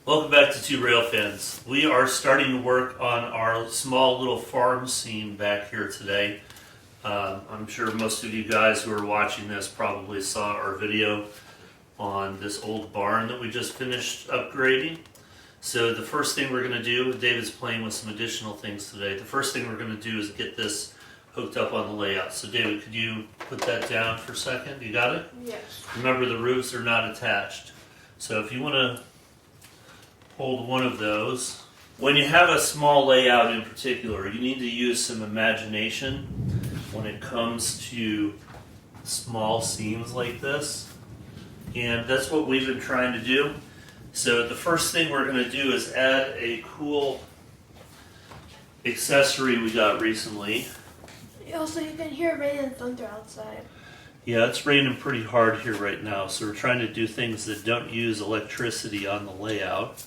Welcome back to Two Rail Fans. We are starting to work on our small little farm scene back here today. I'm sure most of you guys who are watching this probably saw our video on this old barn that we just finished upgrading. So the first thing we're going to do, David's playing with some additional things today. The first thing we're going to do is get this hooked up on the layout. So David, could you put that down for a second? You got it? Yes. Remember, the roofs are not attached. So if you want to hold one of those. When you have a small layout in particular, you need to use some imagination when it comes to small scenes like this. And that's what we've been trying to do. So the first thing we're going to do is add a cool accessory we got recently. Also, you can hear rain and thunder outside. Yeah, it's raining pretty hard here right now, so we're trying to do things that don't use electricity on the layout.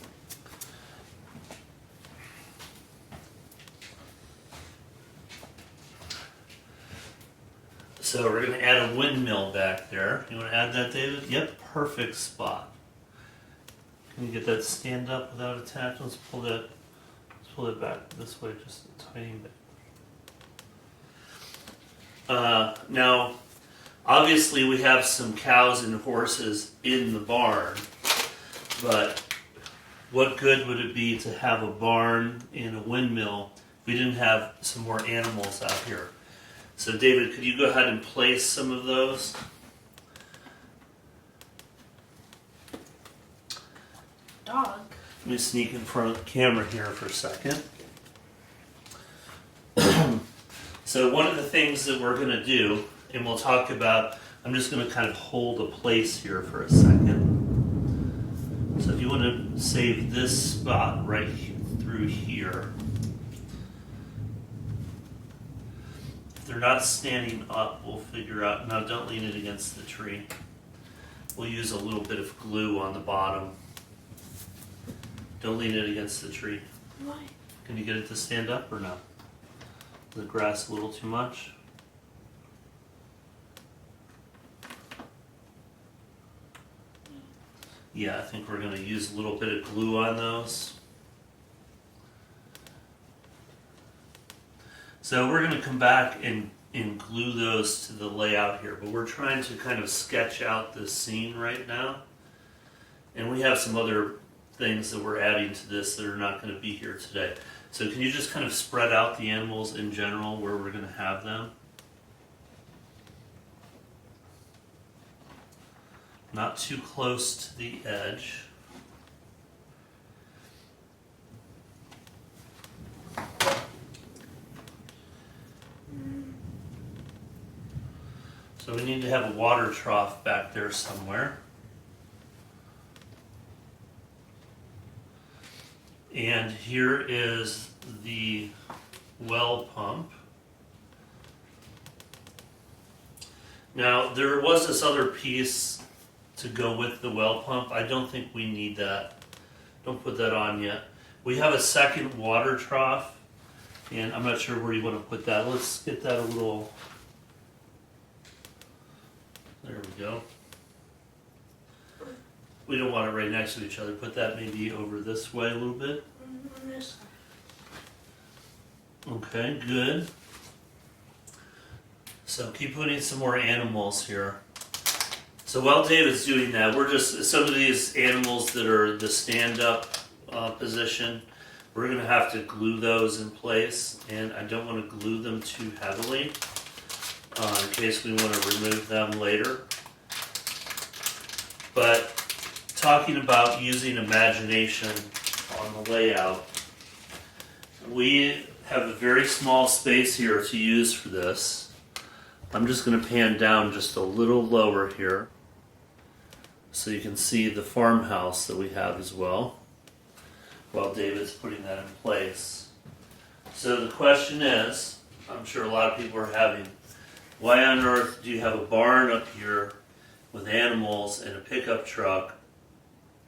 So we're going to add a windmill back there. You want to add that, David? Yep, perfect spot. Can you get that to stand up without attachment? Let's pull it back this way just a tiny bit. Now, obviously we have some cows and horses in the barn, but what good would it be to have a barn and a windmill if we didn't have some more animals out here? So David, could you go ahead and place some of those? Dog. Let me sneak in front of the camera here for a second. So one of the things that we're going to do, and we'll talk about, I'm just going to kind of hold a place here for a second. So if you want to save this spot right through here. If they're not standing up, we'll figure out, no, don't lean it against the tree. We'll use a little bit of glue on the bottom. Don't lean it against the tree. Why? Can you get it to stand up or no? The grass a little too much? Yeah, I think we're going to use a little bit of glue on those. So we're going to come back and glue those to the layout here, but we're trying to kind of sketch out this scene right now. And we have some other things that we're adding to this that are not going to be here today. So can you just kind of spread out the animals in general where we're going to have them? Not too close to the edge. So we need to have a water trough back there somewhere. And here is the well pump. Now, there was this other piece to go with the well pump. I don't think we need that. Don't put that on yet. We have a second water trough, and I'm not sure where you want to put that. Let's get that a little... There we go. We don't want it right next to each other. Put that maybe over this way a little bit. Okay, good. So keep putting some more animals here. So while David's doing that, we're just, some of these animals that are the stand-up position, we're going to have to glue those in place, and I don't want to glue them too heavily in case we want to remove them later. But talking about using imagination on the layout, we have a very small space here to use for this. I'm just going to pan down just a little lower here so you can see the farmhouse that we have as well while David's putting that in place. So the question is, I'm sure a lot of people are having, why on earth do you have a barn up here with animals and a pickup truck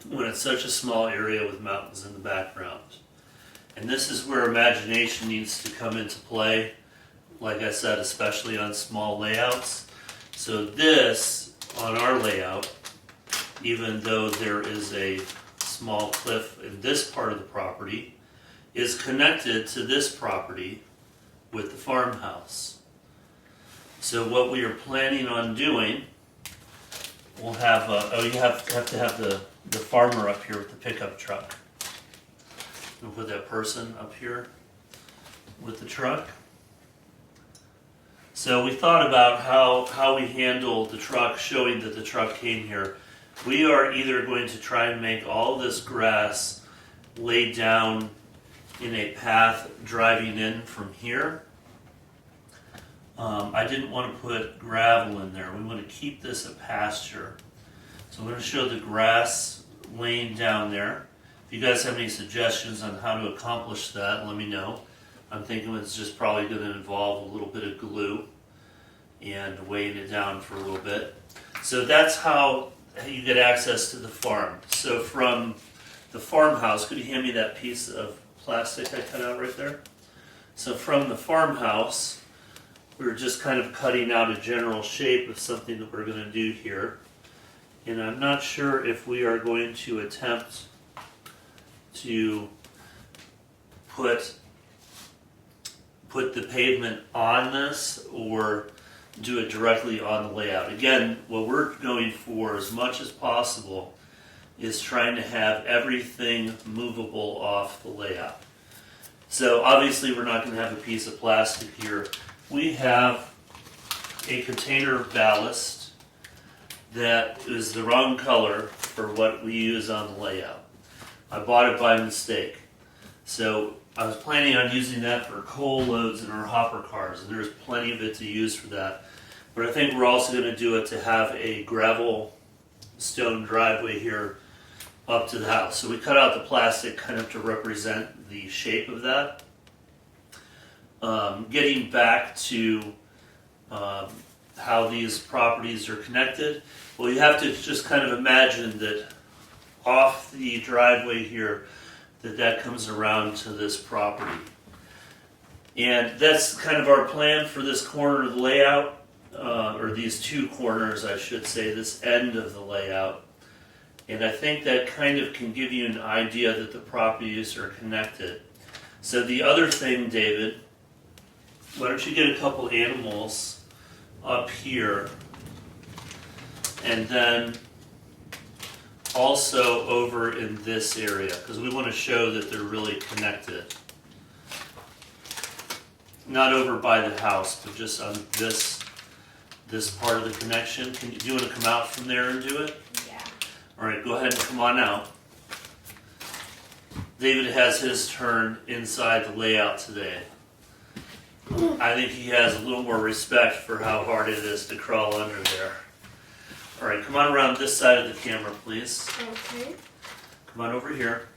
when it's such a small area with mountains in the background? And this is where imagination needs to come into play, like I said, especially on small layouts. So this, on our layout, even though there is a small cliff in this part of the property is connected to this property with the farmhouse. So what we are planning on doing, we'll have, you have to have the farmer up here with the pickup truck. We'll put that person up here with the truck. So we thought about how we handle the truck, showing that the truck came here. We are either going to try and make all this grass laid down in a path driving in from here. I didn't want to put gravel in there. We want to keep this a pasture. So I'm going to show the grass laying down there. If you guys have any suggestions on how to accomplish that, let me know. I'm thinking it's just probably going to involve a little bit of glue and weighing it down for a little bit. So that's how you get access to the farm. So from the farmhouse, could you hand me that piece of plastic I cut out right there? So from the farmhouse, we're just kind of cutting out a general shape of something that we're going to do here. And I'm not sure if we are going to attempt to put the pavement on this or do it directly on the layout. Again, what we're going for as much as possible is trying to have everything movable off the layout. So obviously we're not going to have a piece of plastic here. We have a container of ballast that is the wrong color for what we use on the layout. I bought it by mistake. So I was planning on using that for coal loads in our hopper cars, and there's plenty of it to use for that. But I think we're also going to do it to have a gravel stone driveway here up to the house. So we cut out the plastic kind of to represent the shape of that. Getting back to how these properties are connected, well, you have to just kind of imagine that off the driveway here, that comes around to this property. And that's kind of our plan for this corner of the layout, or these two corners, I should say, this end of the layout. And I think that kind of can give you an idea that the properties are connected. So the other thing, David, why don't you get a couple animals up here, and then also over in this area, because we want to show that they're really connected. Not over by the house, but just on this part of the connection. Do you want to come out from there and do it? Yeah. All right, go ahead and come on out. David has his turn inside the layout today. I think he has a little more respect for how hard it is to crawl under there. All right, come on around this side of the camera, please. Okay. Come on over here.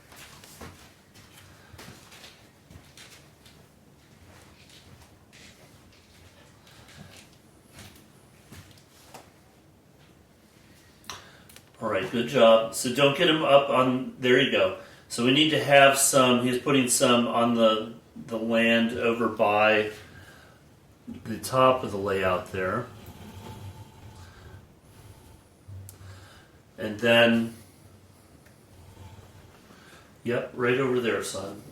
All right, good job. So don't get him up on, there you go. So we need to have some, he's putting some on the land over by the top of the layout there. And then, yep, right over there, son.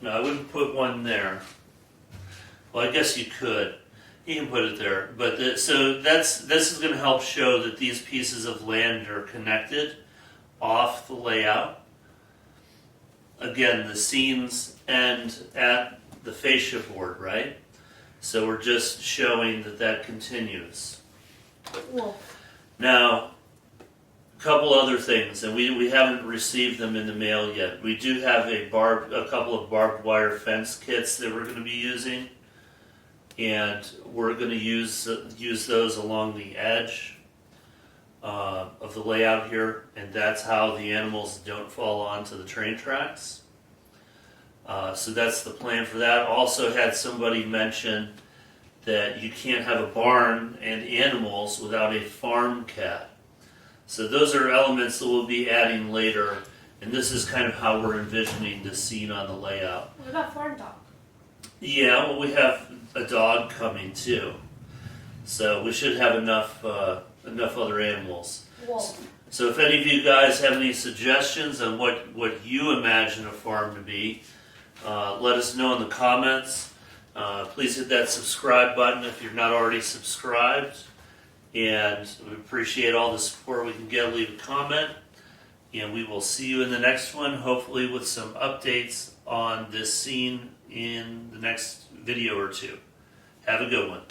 No, I wouldn't put one there. Well, I guess you could. You can put it there. But so this is going to help show that these pieces of land are connected off the layout. Again, the scenes end at the fascia board, right? So we're just showing that continues. Whoa. Now, a couple other things, and we haven't received them in the mail yet. We do have a couple of barbed wire fence kits that we're going to be using, and we're going to use those along the edge of the layout here, and that's how the animals don't fall onto the train tracks. So that's the plan for that. Also had somebody mention that you can't have a barn and animals without a farm cat. So those are elements that we'll be adding later, and this is kind of how we're envisioning the scene on the layout. What about farm dog? Yeah, well, we have a dog coming too, so we should have enough other animals. Whoa. So if any of you guys have any suggestions on what you imagine a farm to be, let us know in the comments. Please hit that subscribe button if you're not already subscribed. And we appreciate all the support we can get. Leave a comment. And we will see you in the next one, hopefully with some updates on this scene in the next video or two. Have a good one.